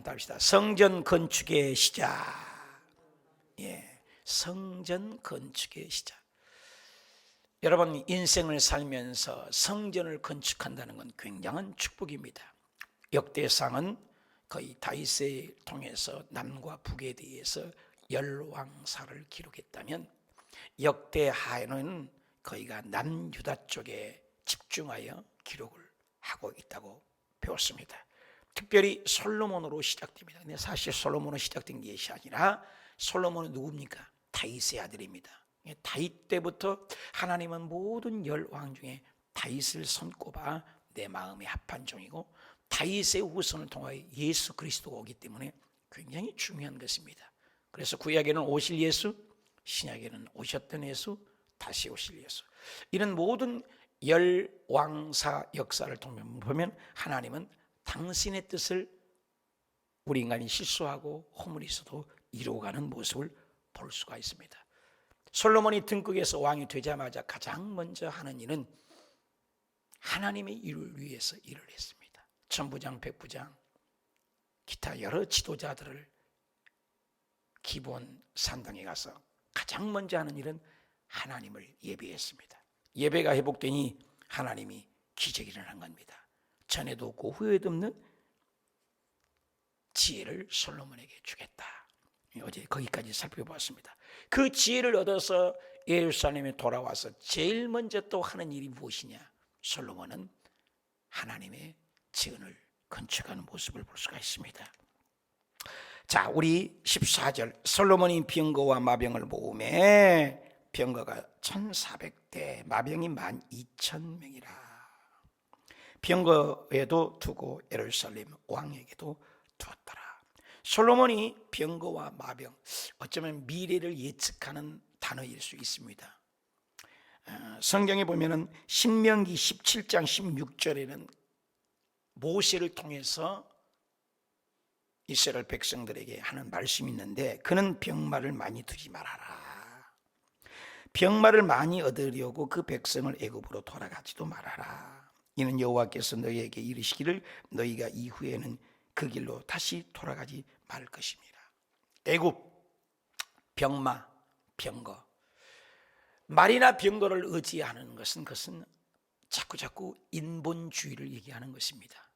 한번 답시다. 성전 건축의 시작. 예, 성전 건축의 시작. 여러분, 인생을 살면서 성전을 건축한다는 건 굉장한 축복입니다. 역대상은 거의 다윗을 통해서 남과 북에 대해서 열왕사를 기록했다면, 역대하에는 거의가 남유다 쪽에 집중하여 기록을 하고 있다고 배웠습니다. 특별히 솔로몬으로 시작됩니다. 근데 사실 솔로몬으로 시작된 것이 아니라, 솔로몬은 누굽니까? 다윗의 아들입니다. 다윗 때부터 하나님은 모든 열왕 중에 다윗을 손꼽아 내 마음에 합한 종이고, 다윗의 후손을 통하여 예수 그리스도가 오기 때문에 굉장히 중요한 것입니다. 그래서 구약에는 오실 예수, 신약에는 오셨던 예수, 다시 오실 예수, 이런 모든 열왕사 역사를 보면 하나님은 당신의 뜻을 우리 인간이 실수하고 허물이 있어도 이루어가는 모습을 볼 수가 있습니다. 솔로몬이 등극에서 왕이 되자마자 가장 먼저 하는 일은 하나님의 일을 위해서 일을 했습니다. 천부장, 백부장, 기타 여러 지도자들을 기브온 산당에 가서 가장 먼저 하는 일은 하나님을 예배했습니다. 예배가 회복되니 하나님이 기적이 일어난 겁니다. 전에도 없고 후에도 없는 지혜를 솔로몬에게 주겠다. 어제 거기까지 살펴봤습니다. 그 지혜를 얻어서 예루살렘에 돌아와서 제일 먼저 또 하는 일이 무엇이냐? 솔로몬은 하나님의 제은을 건축하는 모습을 볼 수가 있습니다. 자, 우리 14절, 솔로몬이 병거와 마병을 모으매 병거가 1400대, 마병이 12,000명이라. 병거에도 두고 예루살렘 왕에게도 두었더라. 솔로몬이 병거와 마병, 어쩌면 미래를 예측하는 단어일 수 있습니다. 성경에 보면은 신명기 17장 16절에는 모세를 통해서 이스라엘 백성들에게 하는 말씀이 있는데, 그는 병마를 많이 두지 말아라. 병마를 많이 얻으려고 그 백성을 애굽으로 돌아가지도 말아라. 이는 여호와께서 너희에게 이르시기를 너희가 이후에는 그 길로 다시 돌아가지 말 것입니다. 애굽, 병마, 병거. 말이나 병거를 의지하는 것은 자꾸 인본주의를 얘기하는 것입니다.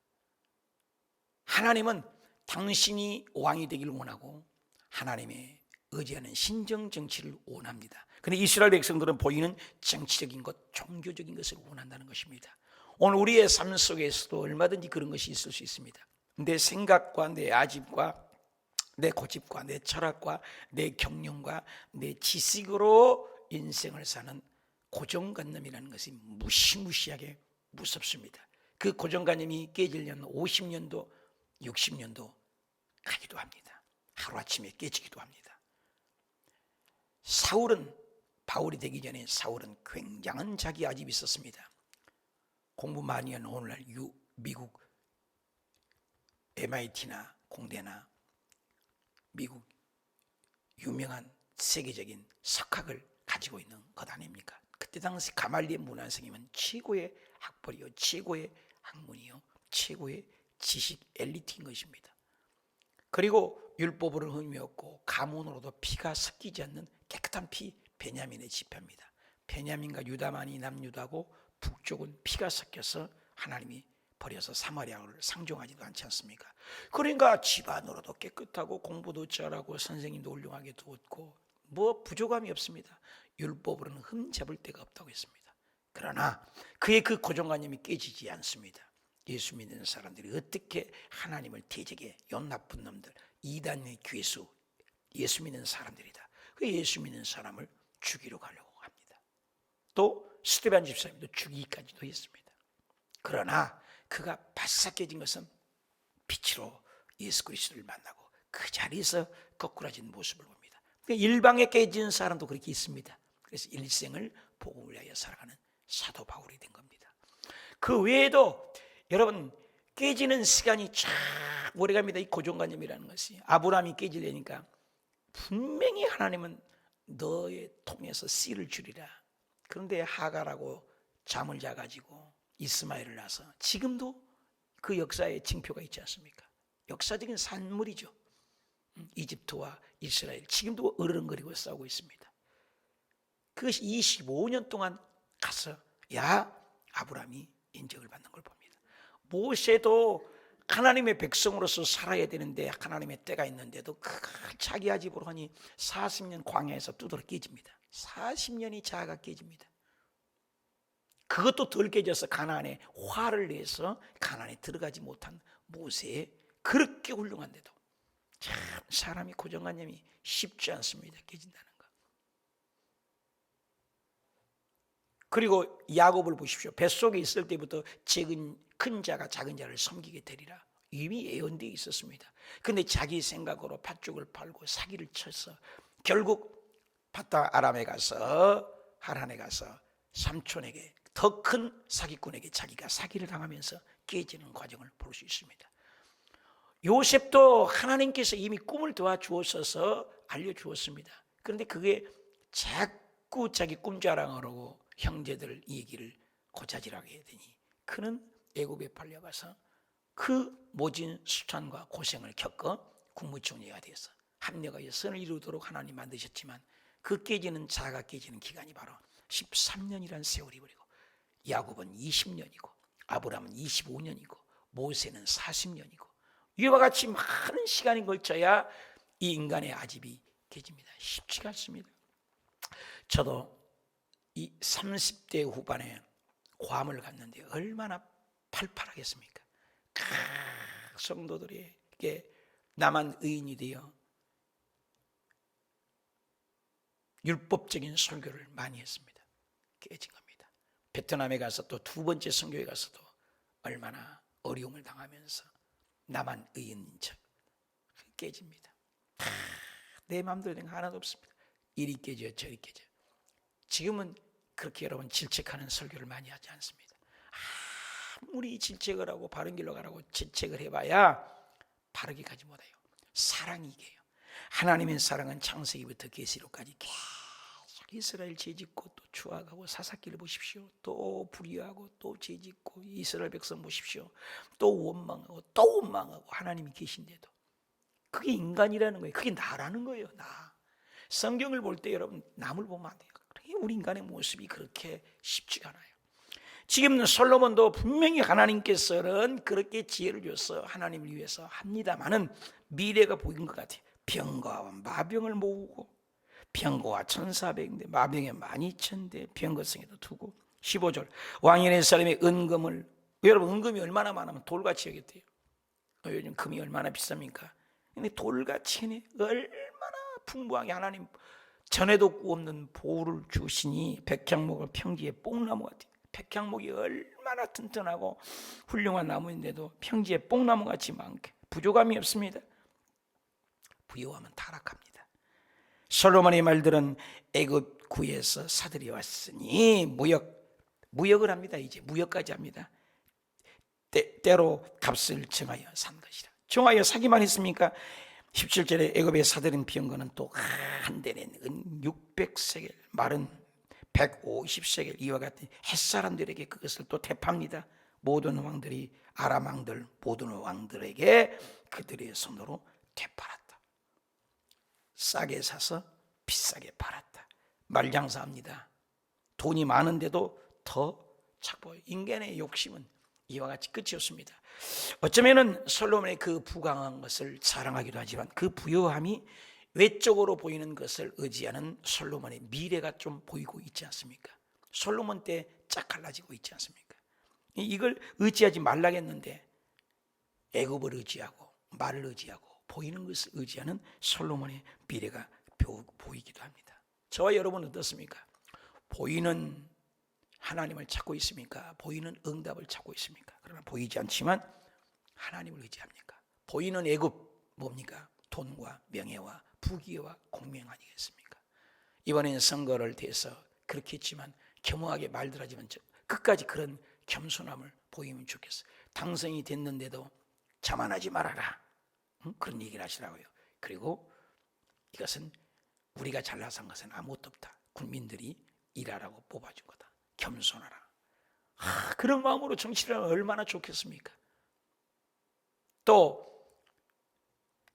하나님은 당신이 왕이 되기를 원하고 하나님의 의지하는 신정 정치를 원합니다. 그런데 이스라엘 백성들은 보이는 정치적인 것, 종교적인 것을 원한다는 것입니다. 오늘 우리의 삶 속에서도 얼마든지 그런 것이 있을 수 있습니다. 내 생각과 내 아집과 내 고집과 내 철학과 내 경륜과 내 지식으로 인생을 사는 고정관념이라는 것이 무시무시하게 무섭습니다. 그 고정관념이 깨지려면 50년도 60년도 가기도 합니다. 하루아침에 깨지기도 합니다. 바울이 되기 전에 사울은 굉장한 자기 아집이 있었습니다. 공부 많이 하는 오늘날 미국 MIT나 공대나 미국 유명한 세계적인 석학을 가지고 있는 것 아닙니까? 그때 당시 가말리엘 문화생이면 최고의 학벌이요, 최고의 학문이요, 최고의 지식 엘리트인 것입니다. 그리고 율법으로 흠이었고 가문으로도 피가 섞이지 않는 깨끗한 피, 베냐민의 지파입니다. 베냐민과 유다만이 남유다고 북쪽은 피가 섞여서 하나님이 버려서 사마리아를 상종하지도 않지 않습니까? 그러니까 집안으로도 깨끗하고 공부도 잘하고 선생님도 훌륭하게 두었고 뭐 부족함이 없습니다. 율법으로는 흠잡을 데가 없다고 했습니다. 그러나 그의 그 고정관념이 깨지지 않습니다. 예수 믿는 사람들이 어떻게 하나님을 대적해? 요 나쁜 놈들, 이단의 괴수, 예수 믿는 사람들이다. 그 예수 믿는 사람을 죽이러 가려고 합니다. 또 스데반 집사님도 죽이기까지도 했습니다. 그러나 그가 바싹 깨진 것은 빛으로 예수 그리스도를 만나고 그 자리에서 거꾸라진 모습을 봅니다. 일방에 깨진 사람도 그렇게 있습니다. 그래서 일생을 복음을 위하여 살아가는 사도 바울이 된 겁니다. 그 외에도 여러분 깨지는 시간이 쫙 오래갑니다. 이 고정관념이라는 것이. 아브라함이 깨지려니까 분명히 하나님은 너의 통해서 씨를 주리라. 그런데 하갈하고 잠을 자가지고 이스마엘을 낳아서 지금도 그 역사에 징표가 있지 않습니까? 역사적인 산물이죠. 이집트와 이스라엘 지금도 어른거리고 싸우고 있습니다. 그것이 25년 동안 가서 아브라함이 인정을 받는 걸 봅니다. 모세도 하나님의 백성으로서 살아야 되는데 하나님의 때가 있는데도 자기 집으로 하니 40년 광야에서 두드러 깨집니다. 40년이 자아가 깨집니다. 그것도 덜 깨져서 가나안에 화를 내서 가나안에 들어가지 못한 모세, 그렇게 훌륭한데도 참 사람이 고정관념이 쉽지 않습니다. 깨진다는 거. 그리고 야곱을 보십시오. 뱃속에 있을 때부터 큰 자가 작은 자를 섬기게 되리라 이미 예언되어 있었습니다. 그런데 자기 생각으로 팥죽을 팔고 사기를 쳐서 결국 바다 아람에 가서 하란에 가서 삼촌에게 더 큰 사기꾼에게 자기가 사기를 당하면서 깨지는 과정을 볼 수 있습니다. 요셉도 하나님께서 이미 꿈을 도와주었어서 알려주었습니다. 그런데 그게 자꾸 자기 꿈 자랑하려고 형제들 얘기를 고자질하게 되니 그는 애굽에 팔려가서 그 모진 수찬과 고생을 겪어 국무총리가 되어서 합력하여 선을 이루도록 하나님 만드셨지만 그 깨지는 자아가 깨지는 기간이 바로 13년이라는 세월이 버리고 야곱은 20년이고 아브라함은 25년이고 모세는 40년이고 이와 같이 많은 시간이 걸쳐야 이 인간의 아집이 깨집니다. 쉽지가 않습니다. 저도 이 30대 후반에 괌을 갔는데 얼마나 팔팔하겠습니까? 성도들에게 나만 의인이 되어 율법적인 설교를 많이 했습니다. 깨진 겁니다. 베트남에 가서 또 두 번째 선교에 가서도 얼마나 어려움을 당하면서 나만 의인인 척 깨집니다. 내 마음대로 된 거 하나도 없습니다. 이리 깨져 저리 깨져. 지금은 그렇게 여러분 질책하는 설교를 많이 하지 않습니다. 아무리 질책을 하고 바른 길로 가라고 질책을 해봐야 바르게 가지 못해요. 사랑이 이겨요. 하나님의 사랑은 창세기부터 계시록까지 계속 이스라엘 죄짓고 또 추악하고 사사기를 보십시오. 또 불의하고 또 죄짓고 이스라엘 백성 보십시오. 또 원망하고 또 원망하고 하나님이 계신데도 그게 인간이라는 거예요. 그게 나라는 거예요. 나. 성경을 볼 때 여러분 남을 보면 안 돼요. 우리 인간의 모습이 그렇게 쉽지가 않아요. 지금 솔로몬도 분명히 하나님께서는 그렇게 지혜를 줘서 하나님을 위해서 합니다마는 미래가 보인 것 같아요. 병거와 마병을 모으고 병거와 1,400대 마병에 12,000대 병거성에도 두고 15절 왕인의 사람의 은금을 여러분 은금이 얼마나 많으면 돌같이 여겼대요. 요즘 금이 얼마나 비쌉니까? 근데 돌같이 얼마나 풍부하게 하나님 전에도 없는 보호를 주시니 백향목을 평지에 뽕나무 같아요. 백향목이 얼마나 튼튼하고 훌륭한 나무인데도 평지에 뽕나무같이 많게 부족함이 없습니다. 부요하면 타락합니다. 솔로몬의 말들은 애굽 구에서 사들이 왔으니 무역을 합니다. 이제 무역까지 합니다. 때로 값을 정하여 산 것이라. 정하여 사기만 했습니까? 17절에 애굽에 사들인 병거는 또 한 대는 은 600세겔 말은 150세겔 이와 같은 햇사람들에게 그것을 또 대팝니다. 모든 왕들이 아람 왕들 모든 왕들에게 그들의 손으로 되팔았다. 싸게 사서 비싸게 팔았다. 말장사합니다. 돈이 많은데도 더 착보해요. 인간의 욕심은 이와 같이 끝이 없습니다. 어쩌면은 솔로몬의 그 부강한 것을 자랑하기도 하지만 그 부요함이 외적으로 보이는 것을 의지하는 솔로몬의 미래가 좀 보이고 있지 않습니까? 솔로몬 때 쫙 갈라지고 있지 않습니까? 이걸 의지하지 말라겠는데 애굽을 의지하고 말을 의지하고 보이는 것을 의지하는 솔로몬의 미래가 보이기도 합니다. 저와 여러분은 어떻습니까? 보이는 하나님을 찾고 있습니까? 보이는 응답을 찾고 있습니까? 그러나 보이지 않지만 하나님을 의지합니까? 보이는 애굽 뭡니까? 돈과 명예와 부귀와 공명 아니겠습니까? 이번에는 선거를 대해서 그렇게 했지만 겸허하게 말들 하지만 끝까지 그런 겸손함을 보이면 좋겠어요. 당선이 됐는데도 자만하지 말아라. 그런 얘기를 하시라고요. 그리고 이것은 우리가 잘나서 한 것은 아무것도 없다. 국민들이 일하라고 뽑아준 거다. 겸손하라. 그런 마음으로 정치를 하면 얼마나 좋겠습니까? 또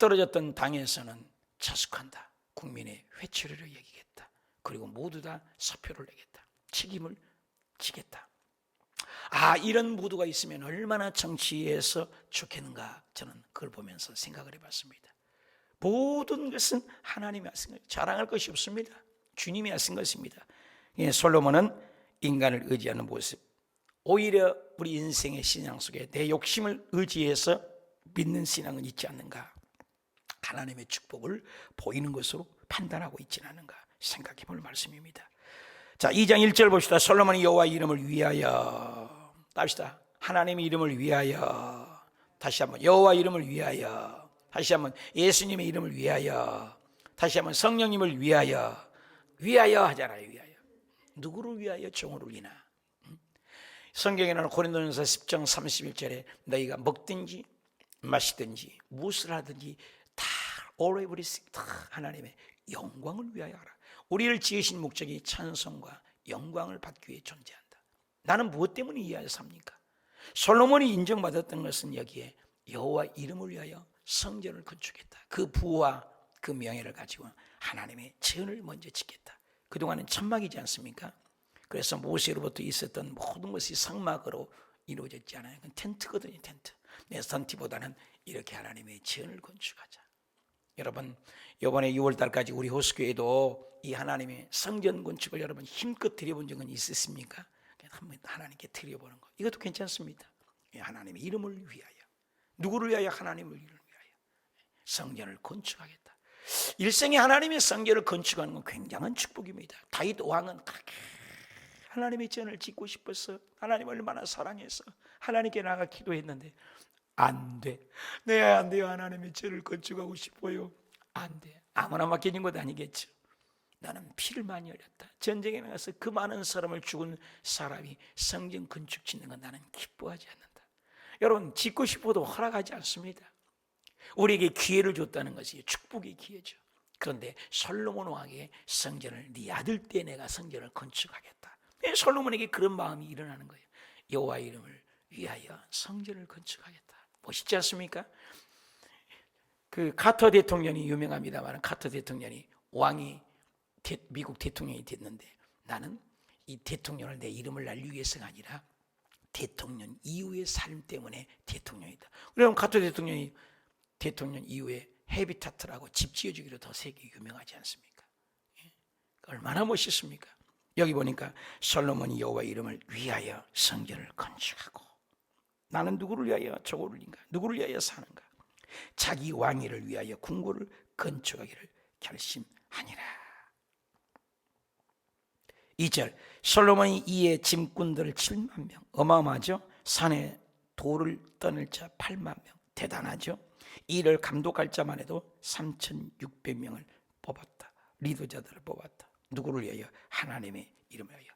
떨어졌던 당에서는 자숙한다. 국민의 회초리를 여기겠다. 그리고 모두 다 사표를 내겠다. 책임을 지겠다. 이런 모두가 있으면 얼마나 정치에서 좋겠는가, 저는 그걸 보면서 생각을 해봤습니다. 모든 것은 하나님이 하신 거예요. 자랑할 것이 없습니다. 주님이 하신 것입니다. 솔로몬은 인간을 의지하는 모습, 오히려 우리 인생의 신앙 속에 내 욕심을 의지해서 믿는 신앙은 있지 않는가, 하나님의 축복을 보이는 것으로 판단하고 있지는 않은가 생각해 볼 말씀입니다. 자, 2장 1절 봅시다. 솔로몬이 여호와 이름을 위하여, 합시다. 하나님의 이름을 위하여, 다시 한번 여호와 이름을 위하여, 다시 한번 예수님의 이름을 위하여, 다시 한번 성령님을 위하여. 위하여 하잖아요. 위하여. 누구를 위하여? 종을 위나. 성경에는 고린도전서 10장 31절에 너희가 먹든지 마시든지 무엇을 하든지 다 all everything 다 하나님의 영광을 위하여 하라. 우리를 지으신 목적이 찬송과 영광을 받기 위해 존재한다. 나는 무엇 때문에 위하여 삽니까? 솔로몬이 인정받았던 것은 여기에 여호와 이름을 위하여 성전을 건축했다. 그 부와 그 명예를 가지고 하나님의 제언을 먼저 지켰다. 그동안은 천막이지 않습니까? 그래서 모세로부터 있었던 모든 것이 성막으로 이루어졌지 않아요. 그건 텐트거든요. 텐트. 내 선티보다는 이렇게 하나님의 제언을 건축하자. 여러분, 이번에 6월달까지 우리 호수교회도 이 하나님의 성전 건축을 여러분 힘껏 드려본 적은 있으십니까? 한번 하나님께 드려보는 거, 이것도 괜찮습니다. 하나님의 이름을 위하여. 누구를 위하여? 하나님을 위하여 성전을 건축하겠다. 일생에 하나님의 성전을 건축하는 건 굉장한 축복입니다. 다윗 왕은 하나님의 전을 짓고 싶어서, 하나님 얼마나 사랑해서 하나님께 나가 기도했는데 안 돼. 네, 안 돼요. 하나님의 전을 건축하고 싶어요. 안 돼. 아무나 맡겨진 것 아니겠죠. 나는 피를 많이 흘렸다. 전쟁에 나가서 그 많은 사람을 죽은 사람이 성전 건축 짓는 건 나는 기뻐하지 않는다. 여러분, 짓고 싶어도 허락하지 않습니다. 우리에게 기회를 줬다는 것이 축복의 기회죠. 그런데 솔로몬 왕에게 성전을 네 아들 때 내가 성전을 건축하겠다. 솔로몬에게 그런 마음이 일어나는 거예요. 여호와 이름을 위하여 성전을 건축하겠다. 멋있지 않습니까? 그 카터 대통령이 유명합니다만, 카터 대통령이 왕이 미국 대통령이 됐는데, 나는 이 대통령을 내 이름을 날리기 위해서가 아니라 대통령 이후의 삶 때문에 대통령이다. 그럼 카터 대통령이 대통령 이후에 헤비타트라고 집 지어주기로 더 세계 유명하지 않습니까? 얼마나 멋있습니까? 여기 보니까 솔로몬이 여호와 이름을 위하여 성전을 건축하고, 나는 누구를 위하여 저고를인가? 누구를 위하여 사는가? 자기 왕위를 위하여 궁궐을 건축하기를 결심하니라. 2절, 솔로몬이 이에 짐꾼들을 7만 명, 어마어마하죠? 산에 돌을 떠낼 자 8만 명, 대단하죠? 이를 감독할 자만 해도 3,600명을 뽑았다. 리더자들을 뽑았다. 누구를 위하여? 하나님의 이름을 위하여.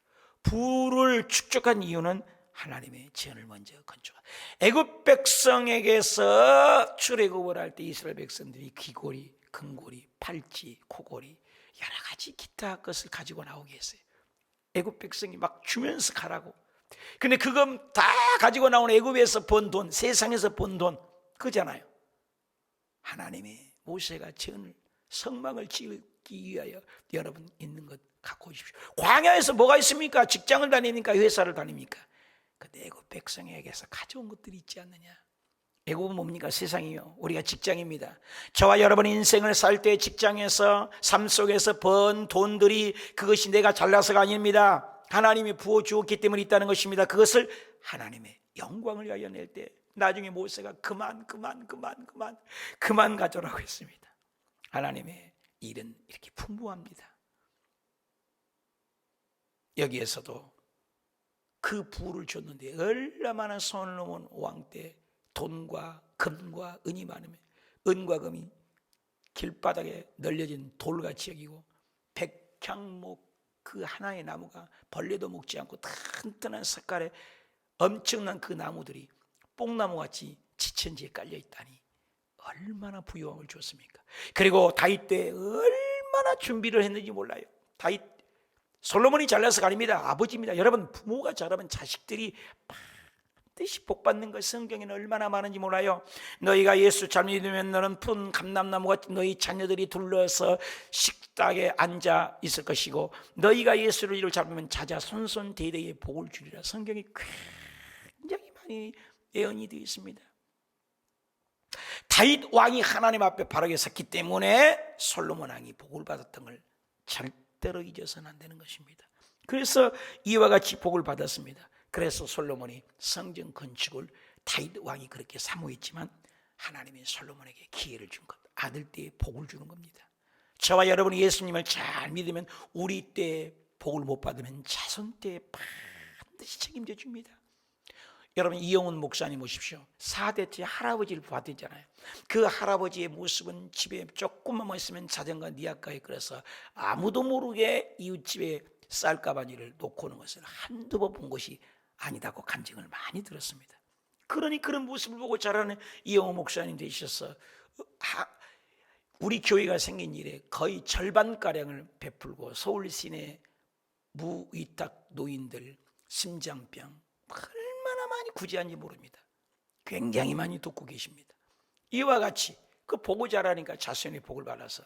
부를 축적한 이유는 하나님의 제언을 먼저 건축하다. 애굽 백성에게서 출애굽을 할 때 이스라엘 백성들이 귀고리, 금고리, 팔찌, 코고리, 여러 가지 기타 것을 가지고 나오게 했어요. 애굽 백성이 막 주면서 가라고. 근데 그거 다 가지고 나온 애굽에서 번 돈, 세상에서 번 돈 그잖아요. 하나님의 모세가 제언을, 성막을 짓기 위하여 여러분 있는 것 갖고 오십시오. 광야에서 뭐가 있습니까? 직장을 다닙니까? 회사를 다닙니까? 근데 애굽 백성에게서 가져온 것들이 있지 않느냐? 애굽은 뭡니까? 세상이요. 우리가 직장입니다. 저와 여러분의 인생을 살 때 직장에서, 삶 속에서 번 돈들이 그것이 내가 잘나서가 아닙니다. 하나님이 부어주었기 때문에 있다는 것입니다. 그것을 하나님의 영광을 위하여 낼 때 나중에 모세가 그만 가져라고 했습니다. 하나님의 일은 이렇게 풍부합니다. 여기에서도 그 부를 줬는데 얼마나 솔로몬 왕 때 돈과 금과 은이 많으면, 은과 금이 길바닥에 널려진 돌같이 여기고, 백향목 그 하나의 나무가 벌레도 먹지 않고 튼튼한 색깔의 엄청난 그 나무들이 뽕나무같이 지천지에 깔려있다니 얼마나 부유함을 줬습니까? 그리고 다윗 때 얼마나 준비를 했는지 몰라요. 다윗, 솔로몬이 잘나서가 아닙니다. 아버지입니다. 여러분, 부모가 잘하면 자식들이 반드시 복받는 것 성경에는 얼마나 많은지 몰라요. 너희가 예수 잘 믿으면 너는 푸른 감람나무가 너희 자녀들이 둘러서 식탁에 앉아 있을 것이고 너희가 예수를 이를 잡으면 자자 손손 대대에 복을 주리라. 성경이 굉장히 많이 예언이 되어 있습니다. 다윗 왕이 하나님 앞에 바르게 섰기 때문에 솔로몬 왕이 복을 받았던 걸 절대로 잊어서는 안 되는 것입니다. 그래서 이와 같이 복을 받았습니다. 그래서 솔로몬이 성전 건축을 다윗 왕이 그렇게 사모했지만 하나님이 솔로몬에게 기회를 준 것, 아들 때에 복을 주는 겁니다. 저와 여러분이 예수님을 잘 믿으면 우리 때에 복을 못 받으면 자손 때에 반드시 책임져 줍니다. 여러분 이영훈 목사님 보십시오. 4대째 할아버지를 봤잖아요. 그 할아버지의 모습은 집에 조금만 있으면 자전거 니아까에 끌어서 아무도 모르게 이웃집에 쌀가마니를 놓고 오는 것을 한두 번 본 것이 아니다고 간증을 많이 들었습니다. 그러니 그런 모습을 보고 자라는 이영훈 목사님 되셔서 우리 교회가 생긴 일에 거의 절반가량을 베풀고 서울 시내 무위탁 노인들 심장병 얼마나 많이 구제한지 모릅니다. 굉장히 많이 돕고 계십니다. 이와 같이 그 보고 자라니까 자손의 복을 받아서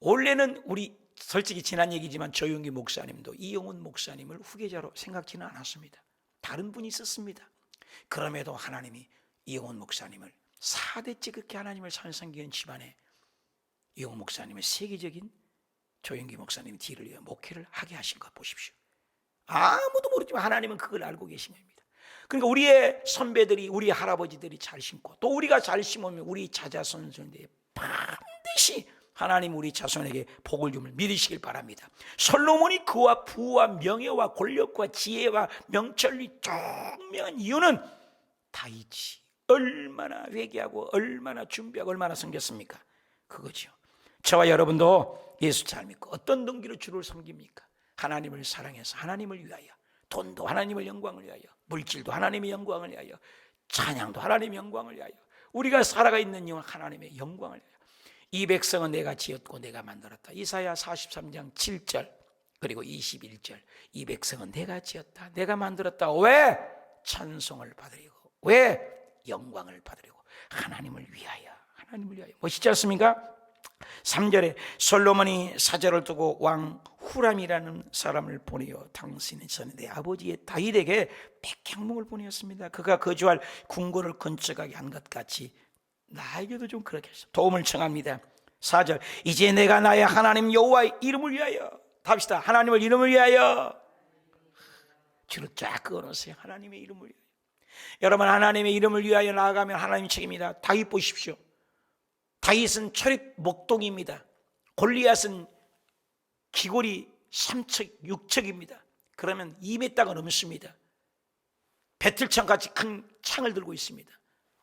원래는 우리 솔직히 지난 얘기지만 조용기 목사님도 이영훈 목사님을 후계자로 생각지는 않았습니다. 다른 분이 있었습니다. 그럼에도 하나님이 이영훈 목사님을 4대째 그렇게 하나님을 찬송하는 집안에 이영훈 목사님의 세계적인 조용기 목사님의 뒤를 이어 목회를 하게 하신 것 보십시오. 아무도 모르지만 하나님은 그걸 알고 계신 겁니다. 그러니까 우리의 선배들이 우리 할아버지들이 잘 심고 또 우리가 잘 심으면 우리 자자손손들이 반드시 하나님 우리 자손에게 복을 줌을 믿으시길 바랍니다. 솔로몬이 그와 부와 명예와 권력과 지혜와 명철이 총명한 이유는 다윗이 얼마나 회개하고 얼마나 준비하고 얼마나 섬겼습니까? 그거죠. 저와 여러분도 예수 잘 믿고 어떤 동기로 주를 섬깁니까? 하나님을 사랑해서 하나님을 위하여, 돈도 하나님의 영광을 위하여, 물질도 하나님의 영광을 위하여, 찬양도 하나님의 영광을 위하여, 우리가 살아가 있는 영은 하나님의 영광을 위하여. 이 백성은 내가 지었고 내가 만들었다. 이사야 43장 7절 그리고 21절. 이 백성은 내가 지었다 내가 만들었다. 왜? 찬송을 받으려고, 왜? 영광을 받으려고, 하나님을 위하여, 하나님을 위하여. 멋있지 않습니까? 3절에 솔로몬이 사절을 두고 왕 후람이라는 사람을 보내어 당신의 전 내 아버지의 다윗에게 백향목을 보내었습니다. 그가 거주할 궁궐을 건축하게 한 것 같이 나에게도 좀 그렇게 해서 도움을 청합니다. 4절 이제 내가 나의 하나님 여호와의 이름을 위하여, 답시다. 하나님을 이름을 위하여 주로 쫙 그어놓으세요. 하나님의 이름을 위하여. 여러분 하나님의 이름을 위하여 나아가면 하나님 책임입니다. 다윗 보십시오. 다윗은 철입 목동입니다. 골리앗은 기골이 3척 6척입니다. 그러면 2m가 넘습니다. 배틀창 같이 큰 창을 들고 있습니다.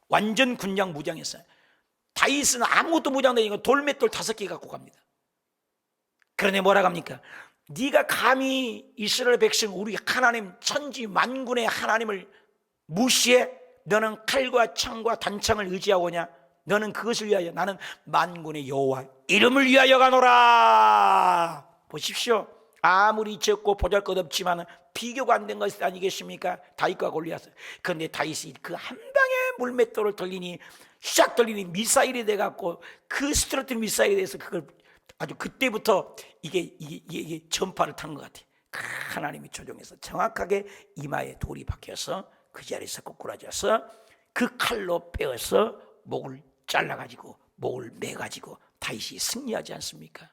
완전 군장 무장했어요. 다윗은 아무것도 무장되니까 돌맷돌 5개 갖고 갑니다. 그런데 뭐라 합니까? 네가 감히 이스라엘 백성 우리 하나님 천지 만군의 하나님을 무시해? 너는 칼과 창과 단창을 의지하고냐? 너는 그것을 위하여, 나는 만군의 여호와 이름을 위하여 가노라. 보십시오. 아무리 적고 보잘것없지만 비교가 안 된 것이 아니겠습니까? 다윗과 골리앗. 그런데 다윗이 그 한 방에 물맷돌을 돌리니 샥 돌리니 미사일이 돼갖고 그 스트로트 미사일에 대해서 그걸 아주 그때부터 이게 전파를 탄 것 같아요. 하나님이 조종해서 정확하게 이마에 돌이 박혀서 그 자리에서 꼬꾸라져서 그 칼로 빼어서 목을 잘라가지고 목을 매가지고 다윗이 승리하지 않습니까?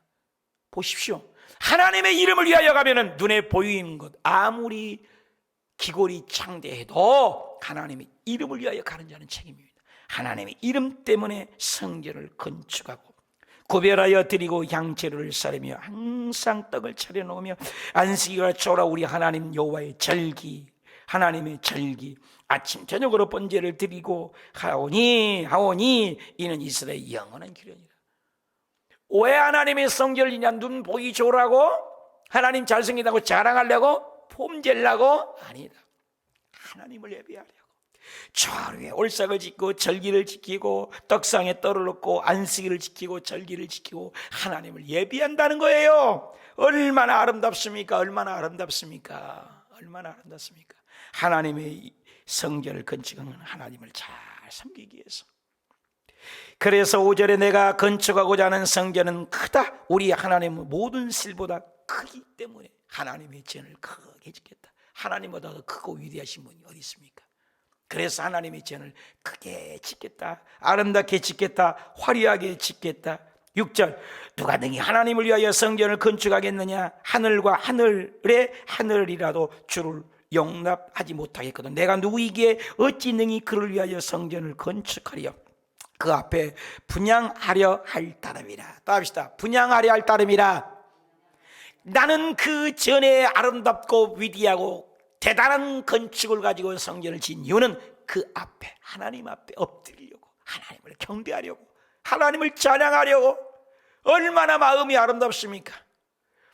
보십시오. 하나님의 이름을 위하여 가면은 눈에 보이는 것 아무리 기골이 창대해도 하나님의 이름을 위하여 가는 자는 책임입니다. 하나님의 이름 때문에 성전을 건축하고 구별하여 드리고 양재료를 썰으며 항상 떡을 차려놓으며 안식일과 초라 우리 하나님 여호와의 절기, 하나님의 절기 아침 저녁으로 번제를 드리고 하오니 이는 이스라엘의 영원한 기련이라. 왜 하나님의 성결이냐? 눈 보기 좋으라고? 하나님 잘생기다고 자랑하려고? 폼질라고? 아니다. 하나님을 예배하려고. 초하루에 올삭을 짓고 절기를 지키고 떡상에 떡을 넣고 안식일을 지키고 절기를 지키고 하나님을 예배한다는 거예요. 얼마나 아름답습니까? 얼마나 아름답습니까? 얼마나 아름답습니까? 하나님의 성전을 건축하는 하나님을 잘 섬기기 위해서. 그래서 5절에 내가 건축하고자 하는 성전은 크다. 우리 하나님은 모든 실보다 크기 때문에 하나님의 전을 크게 짓겠다. 하나님보다 더 크고 위대하신 분이 어디 있습니까? 그래서 하나님의 전을 크게 짓겠다, 아름답게 짓겠다, 화려하게 짓겠다. 6절 누가 능히 하나님을 위하여 성전을 건축하겠느냐? 하늘과 하늘의 하늘이라도 주를 용납하지 못하겠거든. 내가 누구이기에 어찌 능히 그를 위하여 성전을 건축하리요? 그 앞에 분향하려 할 따름이라. 또 합시다. 분향하려 할 따름이라. 나는 그 전에 아름답고 위대하고 대단한 건축을 가지고 성전을 지은 이유는 그 앞에, 하나님 앞에 엎드리려고, 하나님을 경배하려고, 하나님을 찬양하려고. 얼마나 마음이 아름답습니까?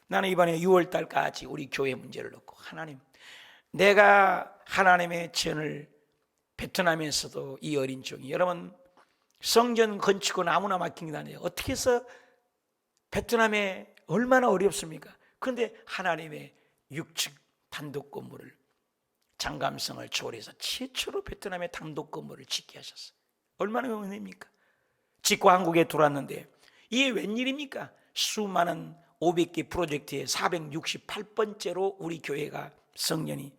나는 이번에 6월달까지 우리 교회 문제를 놓고, 하나님, 내가 하나님의 전을 베트남에서도 이 어린 종이, 여러분 성전 건축은 아무나 맡긴 게 아니에요. 어떻게 해서 베트남에 얼마나 어렵습니까? 그런데 하나님의 6층 단독 건물을, 장감성을 초월해서 최초로 베트남의 단독 건물을 짓게 하셨어요. 얼마나 은혜입니까? 짓고 한국에 들어왔는데 이게 웬일입니까? 수많은 500개 프로젝트에 468번째로 우리 교회가 성전이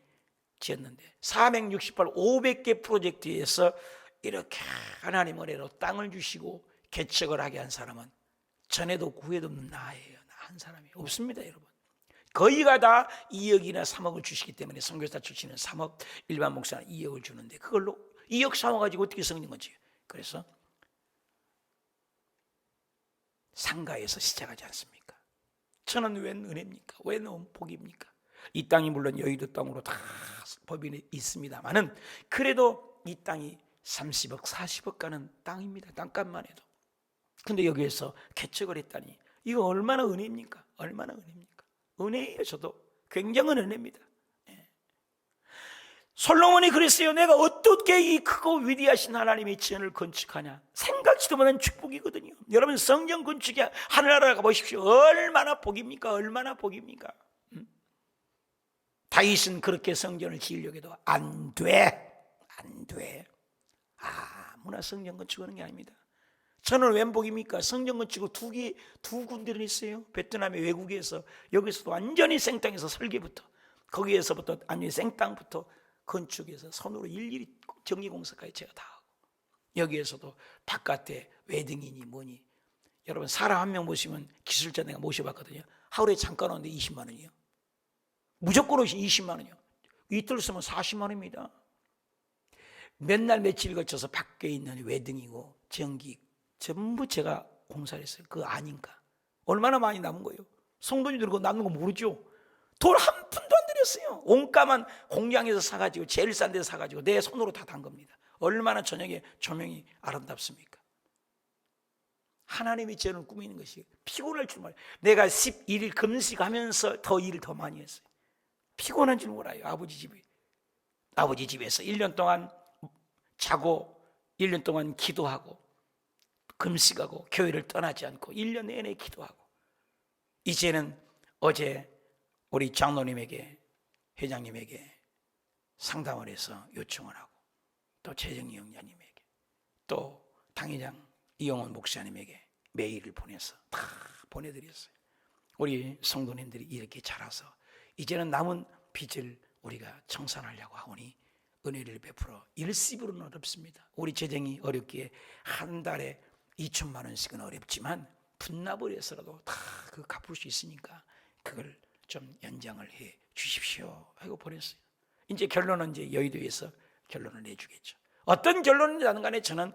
지었는데 468, 500개 프로젝트에서 이렇게 하나님 은혜로 땅을 주시고 개척을 하게 한 사람은 전에도 후에도 없는 나예요. 나 한 사람이 없습니다, 여러분. 거의가 다 2억이나 3억을 주시기 때문에 선교사 출신은 3억, 일반 목사는 2억을 주는데 그걸로 2억 3억 가지고 어떻게 성는 건지. 그래서 상가에서 시작하지 않습니까? 저는 웬 은혜입니까? 웬 복입니까? 이 땅이 물론 여의도 땅으로 다 법이 있습니다만은 그래도 이 땅이 30억, 40억 가는 땅입니다. 땅값만 해도. 근데 여기에서 개척을 했다니 이거 얼마나 은혜입니까? 얼마나 은혜입니까? 은혜예요. 저도 굉장한 은혜입니다. 솔로몬이 그랬어요. 내가 어떻게 이 크고 위대하신 하나님의 전을 건축하냐? 생각지도 못한 축복이거든요. 여러분 성전 건축이 하늘나라 가보십시오. 얼마나 복입니까? 얼마나 복입니까? 다윗은 그렇게 성전을 지으려고 해도 안 돼. 안 돼. 아무나 성전 건축하는 게 아닙니다. 저는 웬 복입니까? 성전 건축을 두 군데를 했어요. 베트남의 외국에서, 여기서도 완전히 생땅에서 설계부터, 거기에서부터 완전히 생땅부터 건축해서 손으로 일일이 정리공사까지 제가 다 하고, 여기에서도 바깥에 외등이니 뭐니, 여러분 사람 한 명 모시면 기술자 내가 모셔봤거든요. 하루에 잠깐 오는데 20만 원이요. 무조건 오시 20만 원이요. 이틀 쓰면 40만 원입니다. 몇 날 며칠 거쳐서 밖에 있는 외등이고 전기 전부 제가 공사를 했어요. 그거 아닌가? 얼마나 많이 남은 거예요? 성도님들 그거 남는 거 모르죠? 돈 한 푼도 안 들였어요. 온가만 공장에서 사가지고 제일 싼 데서 사가지고 내 손으로 다 단 겁니다. 얼마나 저녁에 조명이 아름답습니까? 하나님의 전을 꾸미는 것이 피곤할 줄 몰라요. 내가 11일 금식하면서 더 일을 더 많이 했어요. 피곤한 줄 몰라요. 아버지 집에서 1년 동안 자고 1년 동안 기도하고 금식하고 교회를 떠나지 않고 1년 내내 기도하고, 이제는 어제 우리 장로님에게, 회장님에게 상담을 해서 요청을 하고, 또 최정희 영자님에게, 또 당회장 이영원 목사님에게 메일을 보내서 다 보내드렸어요. 우리 성도님들이 이렇게 자라서 이제는 남은 빚을 우리가 청산하려고 하오니 은혜를 베풀어. 일시불은 어렵습니다. 우리 재정이 어렵기에 한 달에 2천만 원씩은 어렵지만 분납을 해서라도 다 그 갚을 수 있으니까 그걸 좀 연장을 해 주십시오 하고 보냈어요. 이제 결론은 이제 여의도에서 결론을 내주겠죠. 어떤 결론이라는 간에 저는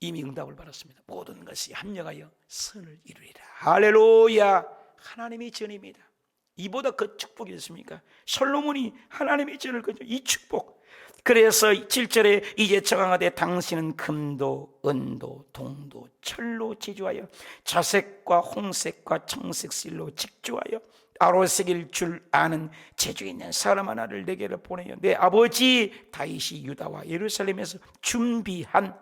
이미 응답을 받았습니다. 모든 것이 합력하여 선을 이루리라. 할렐루야. 하나님의 전입니다. 이보다 그 축복이 있습니까? 솔로몬이 하나님의 전을 건축, 이 축복. 그래서 7절에 이제 청하되 당신은 금도 은도 동도 철로 제조하여 자색과 홍색과 청색 실로 직조하여 아로색일 줄 아는 재주 있는 사람 하나를 내게로 보내요. 내 아버지 다윗이 유다와 예루살렘에서 준비된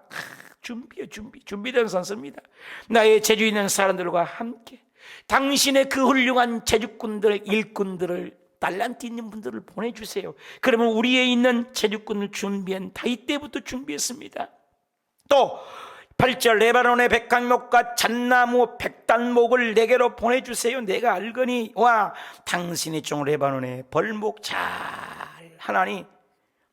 선서입니다. 나의 재주 있는 사람들과 함께 당신의 그 훌륭한 제주꾼들, 일꾼들을 달란트 있는 분들을 보내주세요. 그러면 우리에 있는 제주꾼을 준비한 다윗 때부터 준비했습니다. 또 8절 레바논의 백향목과 잣나무 백단목을 내게로 보내주세요. 내가 알거니 와 당신의 종 레바논의 벌목 잘 하나니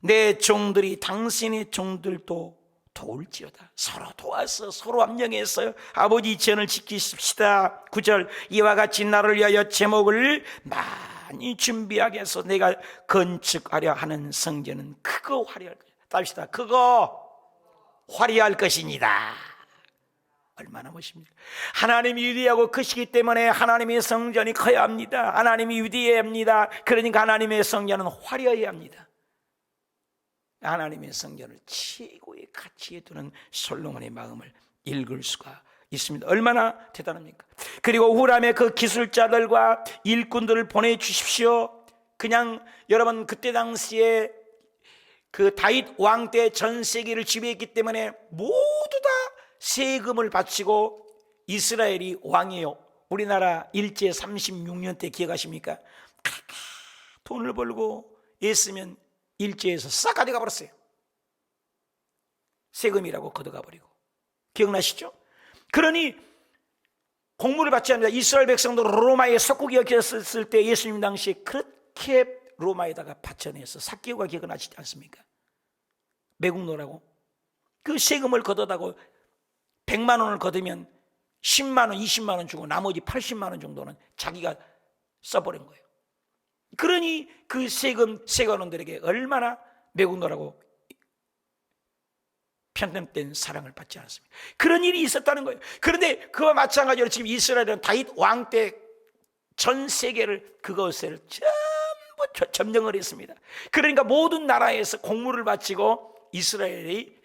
내 종들이 당신의 종들도 도울지어다. 서로 도와서 서로 함령해서 아버지 전을 지키십시다. 9절 이와 같이 나를 위하여 제목을 많이 준비하게 해서 내가 건축하려 하는 성전은 크고 화려할 것이다. 답시다. 크고 화려할 것이니다. 얼마나 멋집니까? 하나님이 위대하고 크시기 때문에 하나님의 성전이 커야 합니다. 하나님이 위대해야 합니다. 그러니까 하나님의 성전은 화려해야 합니다. 하나님의 성전을 최고의 가치에 두는 솔로몬의 마음을 읽을 수가 있습니다. 얼마나 대단합니까? 그리고 후람의 그 기술자들과 일꾼들을 보내주십시오. 그냥 여러분 그때 당시에 그 다윗 왕 때 전 세계를 지배했기 때문에 모두 다 세금을 바치고 이스라엘이 왕이에요. 우리나라 일제 36년 때 기억하십니까? 돈을 벌고 애쓰면 일제에서 싹 가져가 버렸어요. 세금이라고 걷어가 버리고. 기억나시죠? 그러니 공물을 받지 않습니다. 이스라엘 백성도 로마의 속국이었을 때 예수님 당시에 그렇게 로마에다가 바쳐내서 삭개오가 기억나시지 않습니까? 매국노라고 그 세금을 걷어다고 100만 원을 걷으면 10만 원, 20만 원 주고 나머지 80만 원 정도는 자기가 써버린 거예요. 그러니 그 세관원들에게 얼마나 매국노라고 편협된 사랑을 받지 않았습니까? 그런 일이 있었다는 거예요. 그런데 그와 마찬가지로 지금 이스라엘은 다윗 왕 때 전 세계를 그것을 전부 점령을 했습니다. 그러니까 모든 나라에서 공물을 바치고 이스라엘이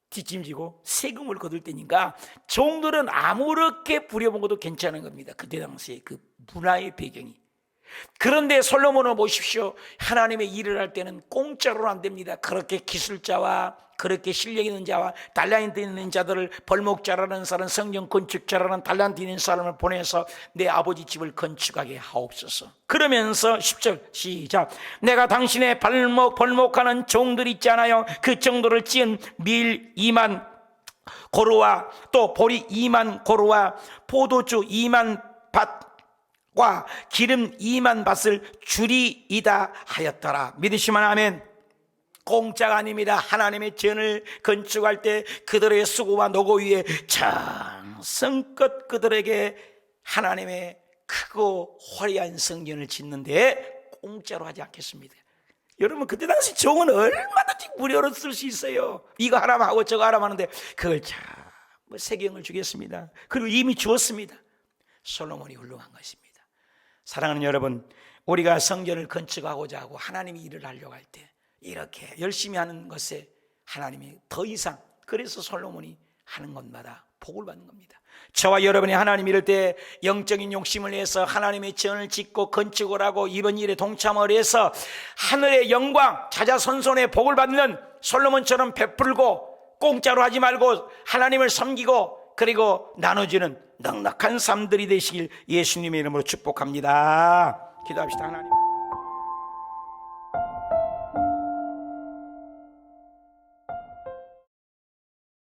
뒷짐지고 세금을 거둘 때니까 종들은 아무렇게 부려먹어도 괜찮은 겁니다. 그때 당시에 그 문화의 배경이. 그런데 솔로몬을 보십시오. 하나님의 일을 할 때는 공짜로는 안 됩니다. 그렇게 기술자와 그렇게 실력 있는 자와 달란트 있는 자들을 벌목자라는 사람, 성전 건축자라는 달란트 있는 사람을 보내서 내 아버지 집을 건축하게 하옵소서. 그러면서 10절 시작. 내가 당신의 벌목하는 종들 있잖아요. 그 정도를 지은 밀 2만 고루와 또 보리 2만 고루와 포도주 2만 밭과 기름 2만 밭을 주리이다 하였더라. 믿으시면 아멘. 공짜가 아닙니다. 하나님의 전을 건축할 때 그들의 수고와 노고 위에 정성껏 그들에게 하나님의 크고 화려한 성전을 짓는데 공짜로 하지 않겠습니다. 여러분 그때 당시 종은 얼마든지 무료로 쓸 수 있어요. 이거 하라면 하고 저거 하라면 하는데 그걸 세경을 주겠습니다. 그리고 이미 주었습니다. 솔로몬이 훌륭한 것입니다. 사랑하는 여러분, 우리가 성전을 건축하고자 하고 하나님이 일을 하려고 할 때 이렇게 열심히 하는 것에 하나님이 더 이상, 그래서 솔로몬이 하는 것마다 복을 받는 겁니다. 저와 여러분이 하나님 이럴 때 영적인 욕심을 내서 하나님의 전을 짓고 건축을 하고 이번 일에 동참을 해서 하늘의 영광, 자자손손의 복을 받는 솔로몬처럼 베풀고 공짜로 하지 말고 하나님을 섬기고 그리고 나눠주는 넉넉한 삶들이 되시길 예수님의 이름으로 축복합니다. 기도합시다. 하나님.